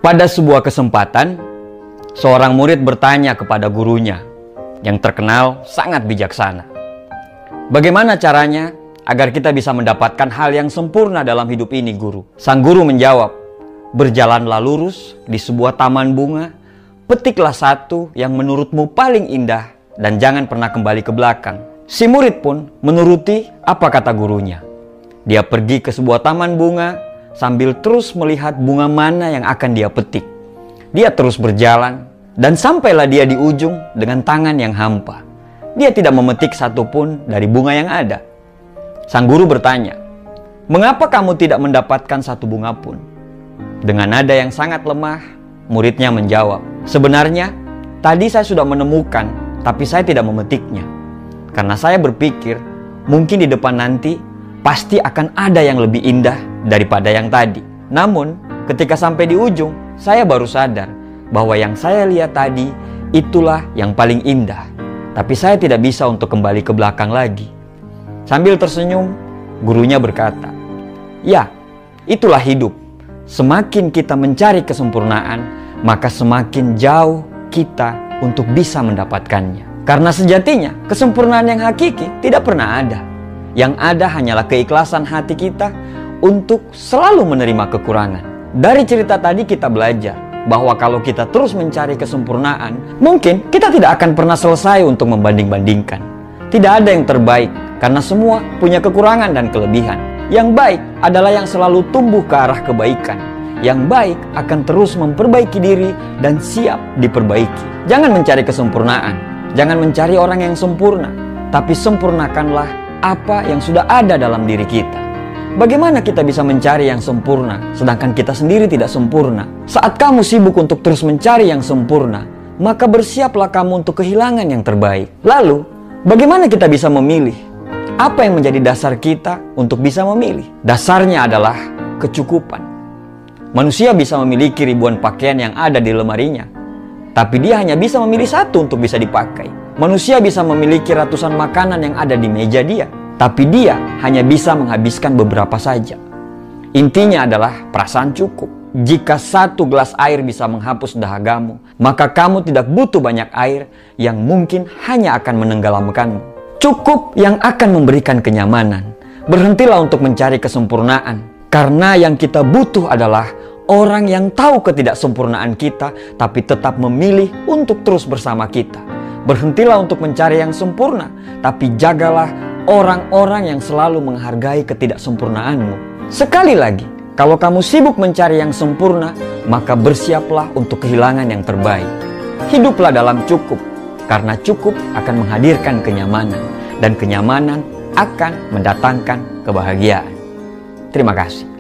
Pada sebuah kesempatan, seorang murid bertanya kepada gurunya yang terkenal sangat bijaksana. Bagaimana caranya agar kita bisa mendapatkan hal yang sempurna dalam hidup ini, guru? Sang guru menjawab, berjalanlah lurus di sebuah taman bunga, petiklah satu yang menurutmu paling indah dan jangan pernah kembali ke belakang. Si murid pun menuruti apa kata gurunya. Dia pergi ke sebuah taman bunga sambil terus melihat bunga mana yang akan dia petik. Dia terus berjalan dan sampailah dia di ujung dengan tangan yang hampa. Dia tidak memetik satupun dari bunga yang ada. Sang guru bertanya, "Mengapa kamu tidak mendapatkan satu bunga pun?" Dengan nada yang sangat lemah, muridnya menjawab, "Sebenarnya tadi saya sudah menemukan, tapi saya tidak memetiknya. Karena saya berpikir mungkin di depan nanti pasti akan ada yang lebih indah daripada yang tadi. Namun ketika sampai di ujung, saya baru sadar bahwa yang saya lihat tadi itulah yang paling indah. Tapi saya tidak bisa untuk kembali ke belakang lagi." Sambil tersenyum, gurunya berkata, "Ya, itulah hidup. Semakin kita mencari kesempurnaan, maka semakin jauh kita untuk bisa mendapatkannya. Karena sejatinya, kesempurnaan yang hakiki tidak pernah ada. Yang ada hanyalah keikhlasan hati kita untuk selalu menerima kekurangan." Dari cerita tadi kita belajar bahwa kalau kita terus mencari kesempurnaan, mungkin kita tidak akan pernah selesai untuk membanding-bandingkan. Tidak ada yang terbaik, karena semua punya kekurangan dan kelebihan. Yang baik adalah yang selalu tumbuh ke arah kebaikan. Yang baik akan terus memperbaiki diri dan siap diperbaiki. Jangan mencari kesempurnaan. Jangan mencari orang yang sempurna, tapi sempurnakanlah apa yang sudah ada dalam diri kita. Bagaimana kita bisa mencari yang sempurna, sedangkan kita sendiri tidak sempurna? Saat kamu sibuk untuk terus mencari yang sempurna, maka bersiaplah kamu untuk kehilangan yang terbaik. Lalu, bagaimana kita bisa memilih? Apa yang menjadi dasar kita untuk bisa memilih? Dasarnya adalah kecukupan. Manusia bisa memiliki ribuan pakaian yang ada di lemarinya, tapi dia hanya bisa memilih satu untuk bisa dipakai. Manusia bisa memiliki ratusan makanan yang ada di meja dia, tapi dia hanya bisa menghabiskan beberapa saja. Intinya adalah perasaan cukup. Jika satu gelas air bisa menghapus dahagamu, maka kamu tidak butuh banyak air yang mungkin hanya akan menenggelamkanmu. Cukup yang akan memberikan kenyamanan. Berhentilah untuk mencari kesempurnaan, karena yang kita butuh adalah orang yang tahu ketidaksempurnaan kita, tapi tetap memilih untuk terus bersama kita. Berhentilah untuk mencari yang sempurna, tapi jagalah orang-orang yang selalu menghargai ketidaksempurnaanmu. Sekali lagi, kalau kamu sibuk mencari yang sempurna, maka bersiaplah untuk kehilangan yang terbaik. Hiduplah dalam cukup, karena cukup akan menghadirkan kenyamanan, dan kenyamanan akan mendatangkan kebahagiaan. Terima kasih.